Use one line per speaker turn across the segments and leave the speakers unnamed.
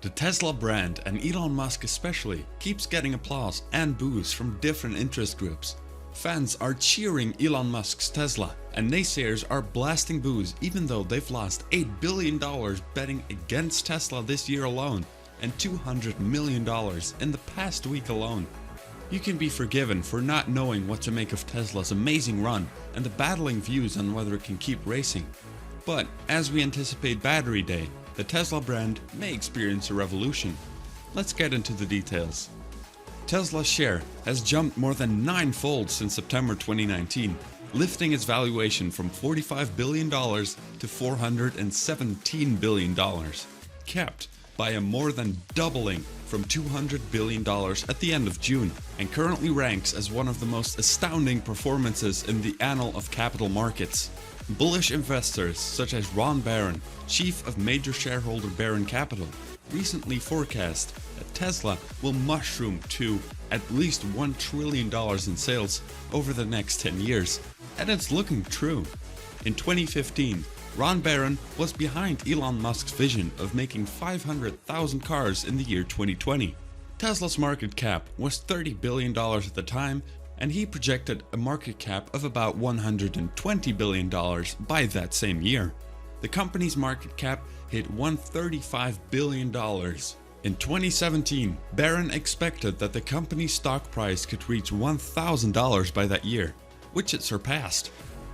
The Tesla brand, and Elon Musk especially, keeps getting applause and boos from different interest groups. Fans are cheering Elon Musk's Tesla, and naysayers are blasting boos even though they've lost $8 billion betting against Tesla this year alone, and $200 million in the past week alone. You can be forgiven for not knowing what to make of Tesla's amazing run and the battling views on whether it can keep racing. But as we anticipate Battery Day, the Tesla brand may experience a revolution. Let's get into the details. Tesla's share has jumped more than 9-fold since September 2019, lifting its valuation from $45 billion to $417 billion, capped by a more than doubling from $200 billion at the end of June, and currently ranks as one of the most astounding performances in the annal of capital markets. Bullish investors such as Ron Barron, chief of major shareholder Barron Capital, recently forecast that Tesla will mushroom to at least $1 trillion in sales over the next 10 years. And it's looking true. In 2015, Ron Barron was behind Elon Musk's vision of making 500,000 cars in the year 2020. Tesla's market cap was $30 billion at the time, and he projected a market cap of about $120 billion by that same year. The company's market cap hit $135 billion. In 2017, Barron expected that the company's stock price could reach $1,000 by that year, which it surpassed.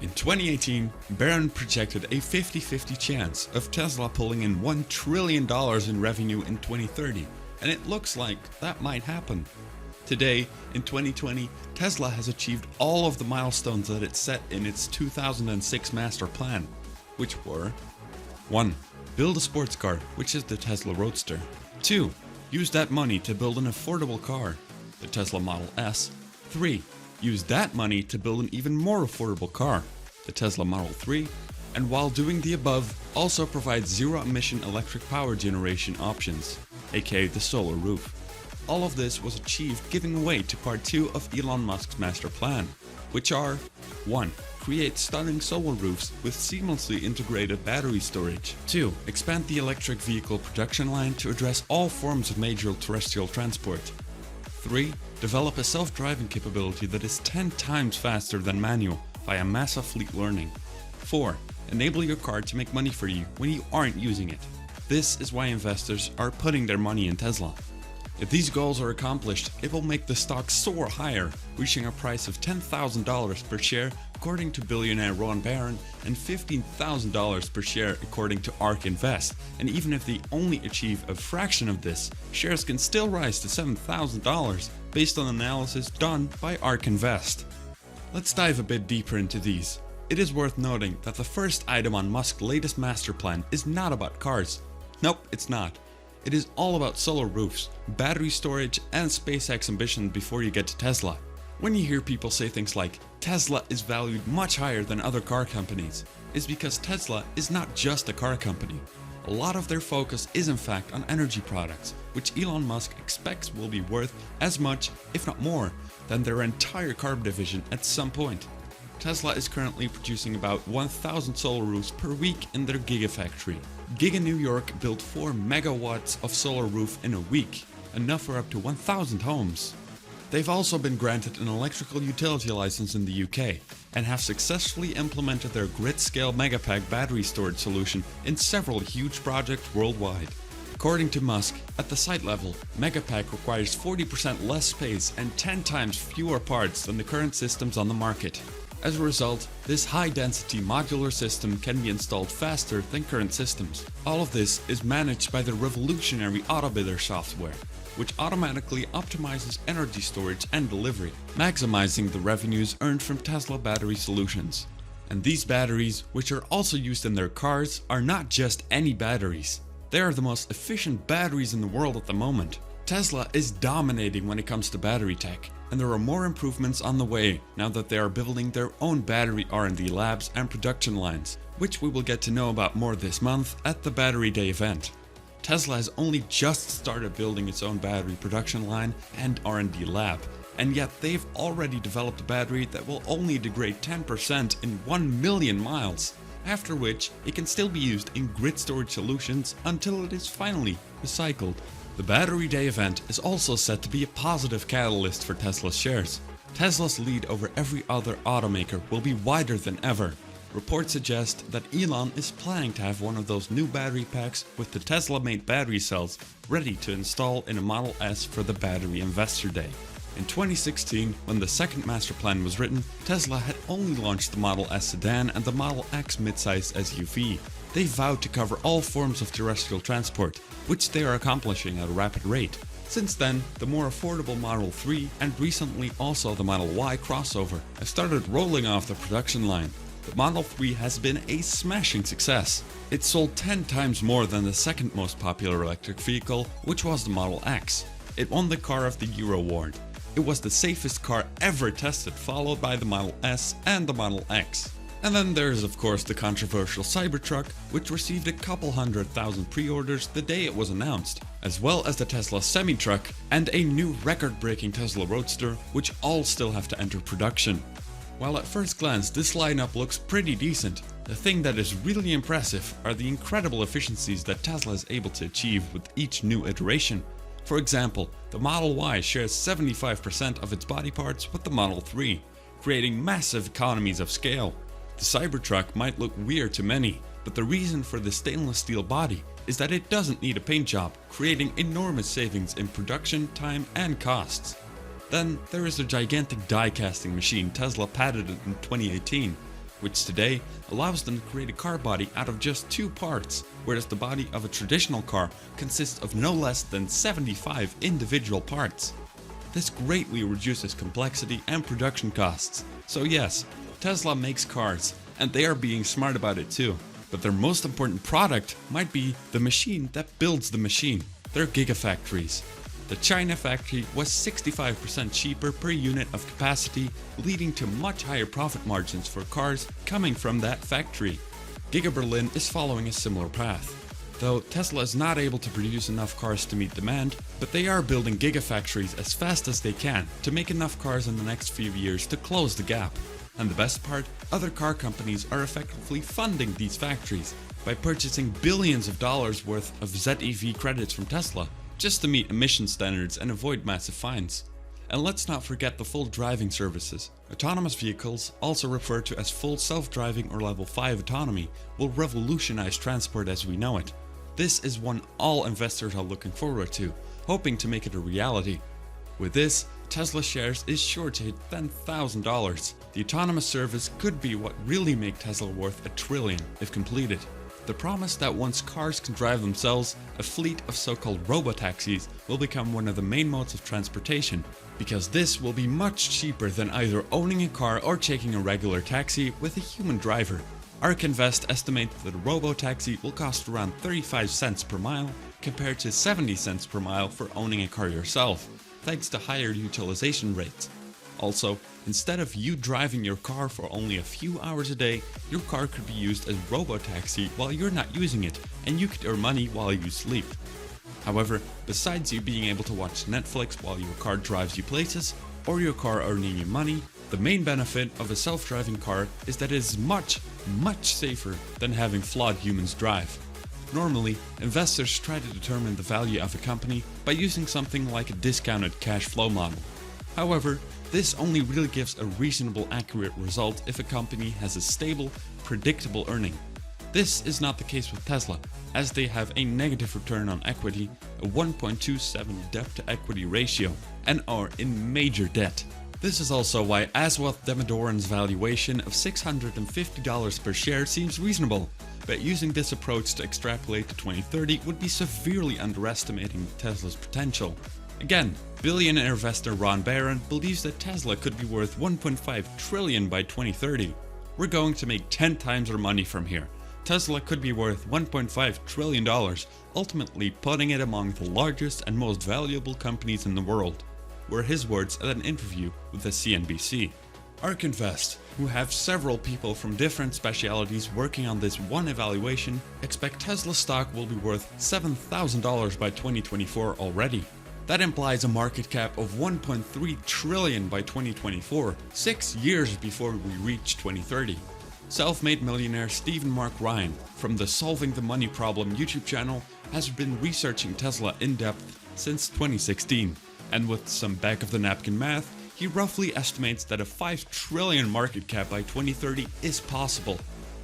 In 2018, Barron projected a 50-50 chance of Tesla pulling in $1 trillion in revenue in 2030, and it looks like that might happen. Today, in 2020, Tesla has achieved all of the milestones that it set in its 2006 master plan, which were 1. Build a sports car, which is the Tesla Roadster. 2. Use that money to build an affordable car, the Tesla Model S. 3. Use that money to build an even more affordable car, the Tesla Model 3. And while doing the above, also provide zero-emission electric power generation options, aka the solar roof. All of this was achieved giving way to part 2 of Elon Musk's master plan, which are 1. Create stunning solar roofs with seamlessly integrated battery storage. 2. Expand the electric vehicle production line to address all forms of major terrestrial transport. 3. Develop a self-driving capability that is 10 times faster than manual via massive fleet learning. 4. Enable your car to make money for you when you aren't using it. This is why investors are putting their money in Tesla. If these goals are accomplished, it will make the stock soar higher, reaching a price of $10,000 per share according to billionaire Ron Barron, and $15,000 per share according to ARK Invest. And even if they only achieve a fraction of this, shares can still rise to $7,000 based on analysis done by ARK Invest. Let's dive a bit deeper into these. It is worth noting that the first item on Musk's latest master plan is not about cars. Nope, it's not. It is all about solar roofs, battery storage, and SpaceX ambition before you get to Tesla. When you hear people say things like, Tesla is valued much higher than other car companies, it's because Tesla is not just a car company. A lot of their focus is in fact on energy products, which Elon Musk expects will be worth as much, if not more, than their entire car division at some point. Tesla is currently producing about 1,000 solar roofs per week in their Gigafactory. Giga New York built 4 megawatts of solar roof in a week, enough for up to 1,000 homes. They've also been granted an electrical utility license in the UK and have successfully implemented their grid-scale Megapack battery storage solution in several huge projects worldwide. According to Musk, at the site level, Megapack requires 40% less space and 10 times fewer parts than the current systems on the market. As a result, this high-density modular system can be installed faster than current systems. All of this is managed by the revolutionary AutoBidder software, which automatically optimizes energy storage and delivery, maximizing the revenues earned from Tesla battery solutions. And these batteries, which are also used in their cars, are not just any batteries. They are the most efficient batteries in the world at the moment. Tesla is dominating when it comes to battery tech, and there are more improvements on the way now that they are building their own battery R&D labs and production lines, which we will get to know about more this month at the Battery Day event. Tesla has only just started building its own battery production line and R&D lab, and yet they've already developed a battery that will only degrade 10% in 1 million miles. after which it can still be used in grid storage solutions until it is finally recycled. The Battery Day event is also said to be a positive catalyst for Tesla's shares. Tesla's lead over every other automaker will be wider than ever. Reports suggest that Elon is planning to have one of those new battery packs with the Tesla-made battery cells ready to install in a Model S for the Battery Investor Day. In 2016, when the second master plan was written, Tesla had only launched the Model S sedan and the Model X midsize SUV. They vowed to cover all forms of terrestrial transport, which they are accomplishing at a rapid rate. Since then, the more affordable Model 3 and recently also the Model Y crossover have started rolling off the production line. The Model 3 has been a smashing success. It sold 10 times more than the second most popular electric vehicle, which was the Model X. It won the Car of the Year award. It was the safest car ever tested, followed by the Model S and the Model X. And then there's of course the controversial Cybertruck, which received a couple 100,000 pre-orders the day it was announced, as well as the Tesla semi-truck and a new record-breaking Tesla Roadster, which all still have to enter production. While at first glance this lineup looks pretty decent, the thing that is really impressive are the incredible efficiencies that Tesla is able to achieve with each new iteration. For example, the Model Y shares 75% of its body parts with the Model 3, creating massive economies of scale. The Cybertruck might look weird to many, but the reason for the stainless steel body is that it doesn't need a paint job, creating enormous savings in production, time and costs. Then there is the gigantic die casting machine Tesla patented in 2018, which today allows them to create a car body out of just 2 parts, whereas the body of a traditional car consists of no less than 75 individual parts. This greatly reduces complexity and production costs. So yes, Tesla makes cars, and they are being smart about it too. But their most important product might be the machine that builds the machine, their gigafactories. The China factory was 65% cheaper per unit of capacity, leading to much higher profit margins for cars coming from that factory. Giga Berlin is following a similar path. Though Tesla is not able to produce enough cars to meet demand, but they are building gigafactories as fast as they can to make enough cars in the next few years to close the gap. And the best part, other car companies are effectively funding these factories by purchasing billions of dollars worth of ZEV credits from Tesla, just to meet emission standards and avoid massive fines. And let's not forget the full driving services. Autonomous vehicles, also referred to as full self-driving or level 5 autonomy, will revolutionize transport as we know it. This is one all investors are looking forward to, hoping to make it a reality. With this, Tesla shares is sure to hit $10,000. The autonomous service could be what really make Tesla worth $1 trillion if completed. The promise that once cars can drive themselves, a fleet of so-called robotaxis will become one of the main modes of transportation, because this will be much cheaper than either owning a car or taking a regular taxi with a human driver. ARK Invest estimates that a robotaxi will cost around 35 cents per mile compared to 70 cents per mile for owning a car yourself, thanks to higher utilization rates. Also, instead of you driving your car for only a few hours a day, your car could be used as robotaxi while you're not using it, and you could earn money while you sleep. However, besides you being able to watch Netflix while your car drives you places, or your car earning you money, the main benefit of a self-driving car is that it is much safer than having flawed humans drive. Normally, investors try to determine the value of a company by using something like a discounted cash flow model. However, this only really gives a reasonable accurate result if a company has a stable, predictable earning. This is not the case with Tesla, as they have a negative return on equity, a 1.27 debt to equity ratio, and are in major debt. This is also why Aswath Damodaran's valuation of $650 per share seems reasonable, but using this approach to extrapolate to 2030 would be severely underestimating Tesla's potential. Again, billionaire investor Ron Barron believes that Tesla could be worth $1.5 trillion by 2030. We're going to make 10 times our money from here. Tesla could be worth $1.5 trillion, ultimately putting it among the largest and most valuable companies in the world, were his words at an interview with the CNBC. ARK Invest, who have several people from different specialities working on this one evaluation, expect Tesla stock will be worth $7,000 by 2024 already. That implies a market cap of $1.3 trillion by 2024, 6 years before we reach 2030. Self-made millionaire Stephen Mark Ryan from the Solving the Money Problem YouTube channel has been researching Tesla in depth since 2016, and with some back-of-the-napkin math, he roughly estimates that a 5 trillion market cap by 2030 is possible.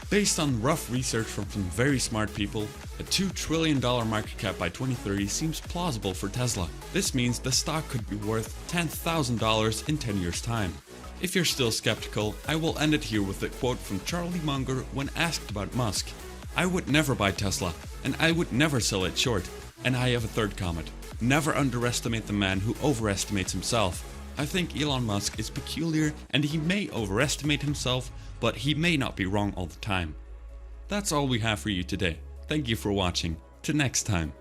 Based on rough research from some very smart people, a $2 trillion market cap by 2030 seems plausible for Tesla. This means the stock could be worth $10,000 in 10 years' time. If you're still skeptical, I will end it here with a quote from Charlie Munger when asked about Musk. "I would never buy Tesla, and I would never sell it short." And I have a third comment. Never underestimate the man who overestimates himself. I think Elon Musk is peculiar and he may overestimate himself, but he may not be wrong all the time. That's all we have for you today. Thank you for watching. Till next time.